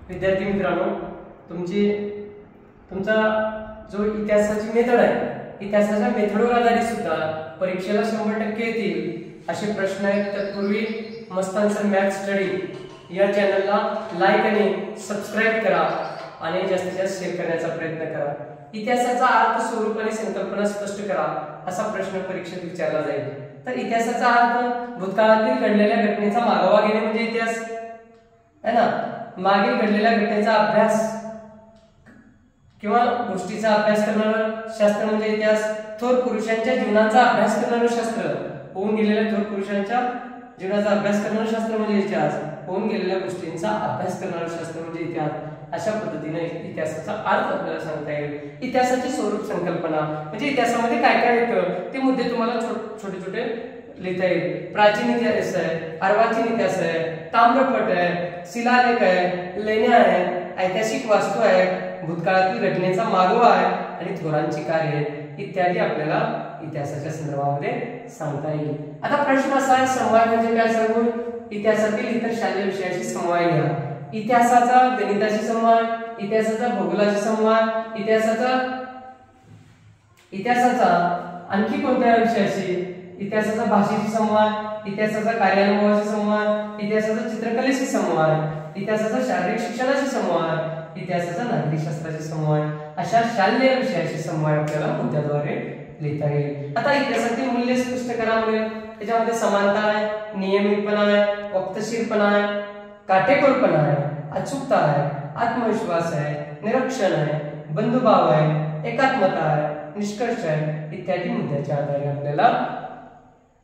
विद्यार्थी मित्रांनो, तुमचा जो इतिहासाची मेथड आहे, इतिहासाच्या मेथडवर आधारित सुद्धा परीक्षेला 100% येतील असे प्रश्न आहेत. तत्पूर्वी मस्त आन्सर मॅथ स्टडी या चॅनलला लाईक आणि सबस्क्राईब करा आणि जास्तीत जास्त शेअर करण्याचा प्रयत्न करा. इतिहासाचा अर्थ, स्वरूप आणि संकल्पना स्पष्ट करा असा प्रश्न परीक्षेत विचारला जाईल. तर इतिहासाचा अर्थ भूतकाळातील घडलेल्या घटनेचा मागोवा घेणे म्हणजे इतिहास है ना. मागील घडलेल्या घटनेचा अभ्यास किंवा गोष्टीचा अभ्यास करणारं शास्त्र म्हणजे इतिहास. थोर पुरुषांच्या जीवनाचा अभ्यास करणारं शास्त्र, होऊन गेलेल्या थोर पुरुषांच्या जीवनाचा अभ्यास करणारं शास्त्र म्हणजे इतिहास. होऊन गेलेल्या गोष्टींचा अभ्यास करणारं शास्त्र म्हणजे इतिहास. अशा पद्धतीने इतिहासाचा अर्थ आपल्याला सांगता येईल. इतिहासाची स्वरूप, संकल्पना म्हणजे इतिहासामध्ये काय काय येतं ते मुद्दे तुम्हाला छोटे छोटे लिहिता येईल. प्राचीन इतिहास आहे, अर्वाचीन इतिहास आहे, ताम्रपट आहे, शिलालेख आहे, लेण्या आहे, ऐतिहासिक वास्तू आहे, भूतकाळातील घटनेचा मागोवा आहे आणि थोरांची कार्य इत्यादी आपल्याला इतिहासाच्या संदर्भामध्ये सांगता येईल. आता प्रश्न असा आहे, समवाय म्हणजे काय सांगून इतिहासातील इतर शालेय विषयाशी समवाय घ्या. इतिहासाचा गणिताशी समवाय, इतिहासाचा भूगोलाशी समवाय, इतिहासाचा आणखी कोणत्या विषयाशी, इतिहासाचा भाषेशी समवाय, इतिहासाचा कार्यानुभवाशी समवाय, इतिहासाचा चित्रकलेशी समवाय, इतिहासाचा शारीरिक शिक्षणाशी समवाय, इतिहासाचा नागरिक शास्त्राशी समवाय, अशा शालेय विषयाशी समवाय आपल्याला मुद्द्याद्वारे लिहिता येईल. आता इतिहासातील मूल्य स्पष्ट करा म्हणजे त्याच्यामध्ये समानता आहे, नियमितपणा आहे, वक्तशीरपणा आहे, काटेकोरपणा आहे, अचूकता आहे, आत्मविश्वास आहे, निरीक्षण आहे, बंधुभाव आहे, एकात्मता आहे, निष्कर्ष आहे इत्यादी मुद्द्याच्या आधारे आपल्याला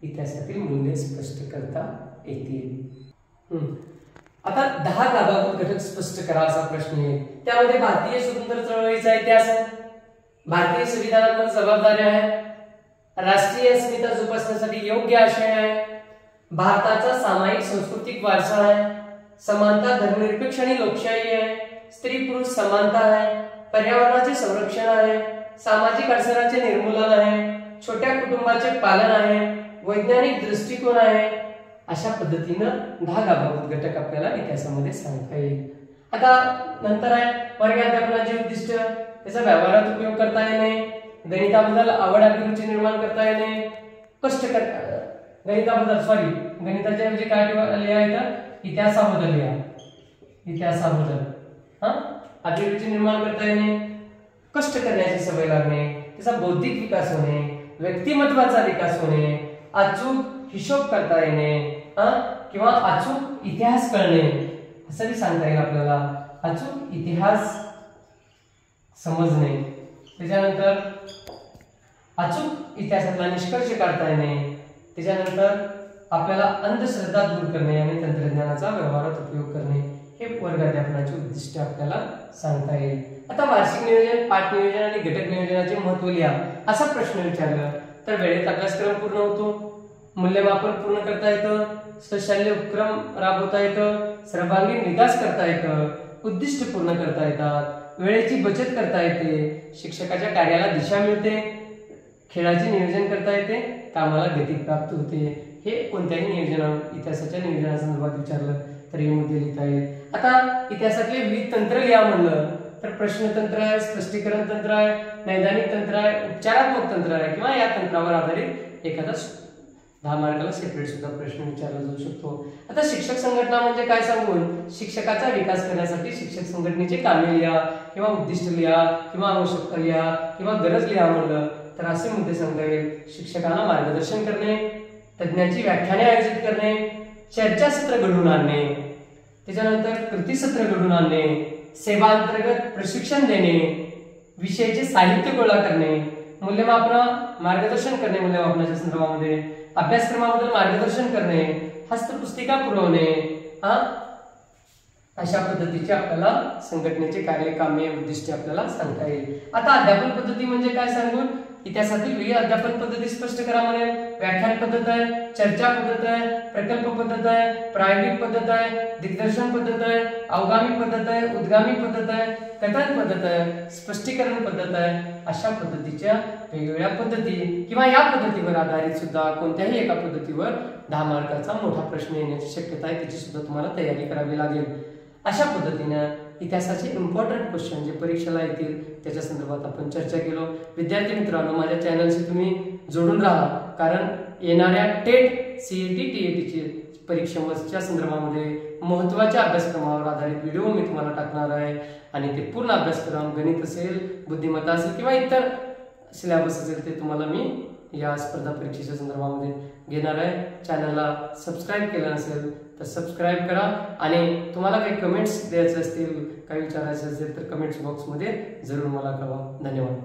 इतिहासातील मूल्य स्पष्ट करता येतील. आता 10 गाभाभूत घटक स्पष्ट करा असा प्रश्न येईल. त्यामध्ये भारतीय स्वतंत्र चळवळीचा इतिहास आहे, भारतीय संविधानात्मक जबाबदारी आहे, राष्ट्रीय अस्मिता जोपासण्यासाठी योग्य आशय आहे, भारताचा सामायिक सांस्कृतिक वारसा आहे, समानता, धर्मनिरपेक्ष आणि लोकशाही आहे, स्त्री पुरुष समानता आहे, पर्यावरणाचे संरक्षण आहे, सामाजिक अडचणांचे निर्मूलन आहे, छोट्या कुटुंबाचे पालन आहे, वैज्ञानिक दृष्टिकोन आहे. अशा पद्धतीनं 10 गाभाभूत घटक आपल्याला इतिहासामध्ये सांगता येईल. आता नंतर आहे वर्ग अध्यापनाचे उद्दिष्ट, त्याचा व्यवहारात उपयोग करता येणे, गणिताबद्दल आवड अभिरुची निर्माण करता येणे, गणिताच्या म्हणजे काय लिहायचं, इतिहासाबद्दल लिहा, इतिहासाबद्दल अभिरुची निर्माण करता येणे, कष्ट करण्याची सवय लागणे, त्याचा बौद्धिक विकास होणे, व्यक्तिमत्वाचा विकास होणे, अचूक हिशोब करता येणे किंवा अचूक इतिहास कळणे असं भी सांगता येईल आपल्याला. अचूक इतिहास समजणे, त्याच्यानंतर अचूक इतिहासातला निष्कर्ष काढता येणे, त्याच्यानंतर आपल्याला अंधश्रद्धा दूर करणे आणि तंत्रज्ञानाचा व्यवहारात उपयोग करणे हे वर्ग अध्यापनाचे उद्दिष्ट आपल्याला सांगता येईल. आता वार्षिक नियोजन, पाठ नियोजन आणि घटक नियोजनाचे महत्त्व लिहा असा प्रश्न विचारला तर वेळेत अभ्यासक्रम पूर्ण होतो, मूल्यमापन पूर्ण करता येतं, सशल्य उपक्रम राबवता येतं, सर्वांगीण विकास करता येतं, उद्दिष्ट पूर्ण करता येतात, वेळेची बचत करता येते, शिक्षकाच्या कार्याला दिशा मिळते, खेळाचे नियोजन करता येते, कामाला गती प्राप्त होते. हे कोणत्याही इतिहासाच्या नियोजनासंदर्भात विचारलं तर हे मुद्दे लिहिता येईल. आता इतिहासातले विविध तंत्र लिहा म्हणलं तर प्रश्नतंत्र आहे, स्पष्टीकरण तंत्र आहे, नैदानिक तंत्र आहे, उपचारात्मक तंत्र आहे किंवा या तंत्रावर आधारित एखादा 10 मार्काला सेपरेट सुद्धा प्रश्न विचारला जाऊ शकतो. आता शिक्षक संघटना म्हणजे काय सांगून शिक्षकाचा विकास करण्यासाठी शिक्षक संघटनेचे कामे लिहा किंवा उद्दिष्ट लिहा किंवा आवश्यकता लिहा किंवा गरज लिहा म्हणलं तर असे मुद्दे सांगता येईल. शिक्षकांना मार्गदर्शन करणे, तज्ञांची व्याख्याने आयोजित करणे, चर्चासत्र घडवून आणणे, त्याच्यानंतर कृतीसत्र घडवून आणणे, सेवा अंतर्गत प्रशिक्षण देणे, विषयाचे साहित्य गोळा करणे, मूल्यमापन मार्गदर्शन करणे, मूल्यमापनाच्या संदर्भामध्ये अभ्यासक्रमाबद्दल मार्गदर्शन करणे, हस्तपुस्तिका पुरवणे, अशा पद्धतीचे आपल्याला संघटनेचे कार्य, कामे, उद्दिष्टे आपल्याला सांगता येईल. आता अध्यापन पद्धती म्हणजे काय सांगून इतिहासातील विविध अध्यापन पद्धती स्पष्ट करा म्हणेल. व्याख्यान पद्धत आहे, चर्चा पद्धत आहे, प्रकल्प पद्धत आहे, प्रायोगिक पद्धत आहे, दिग्दर्शन पद्धत आहे, अवगामी पद्धत आहे, उद्गामी पद्धत आहे, कथन पद्धत आहे, स्पष्टीकरण पद्धत आहे. अशा पद्धतीच्या वेगवेगळ्या पद्धती किंवा या पद्धतीवर आधारित सुद्धा कोणत्याही एका पद्धतीवर 10 मार्काचा मोठा प्रश्न येण्याची शक्यता आहे, त्याची सुद्धा तुम्हाला तयारी करावी लागेल. अशा पद्धतीनं इतिहासाचे इम्पॉर्टंट क्वेश्चन जे परीक्षेला येतील त्याच्या संदर्भात आपण चर्चा केलो. विद्यार्थी मित्रांनो, माझ्या चॅनलशी तुम्ही जोडून राहा, कारण येणाऱ्या टेट, सीईटी, टीईटीची परीक्षेच्या संदर्भामध्ये महत्त्वाच्या अभ्यासक्रमावर आधारित व्हिडिओ मी तुम्हाला टाकणार आहे आणि ते पूर्ण अभ्यासक्रम, गणित असेल, बुद्धिमत्ता असेल किंवा इतर सिलेबस असेल ते तुम्हाला मी या स्पर्धा परीक्षेच्या संदर्भामध्ये घेणार आहे. चॅनलला सबस्क्राईब केलं नसेल तर सबस्क्राईब करा आणि तुम्हाला काही कमेंट्स द्यायचे असतील, काही विचारायचे असेल तर कमेंट्स बॉक्समध्ये जरूर मला कळवा. धन्यवाद.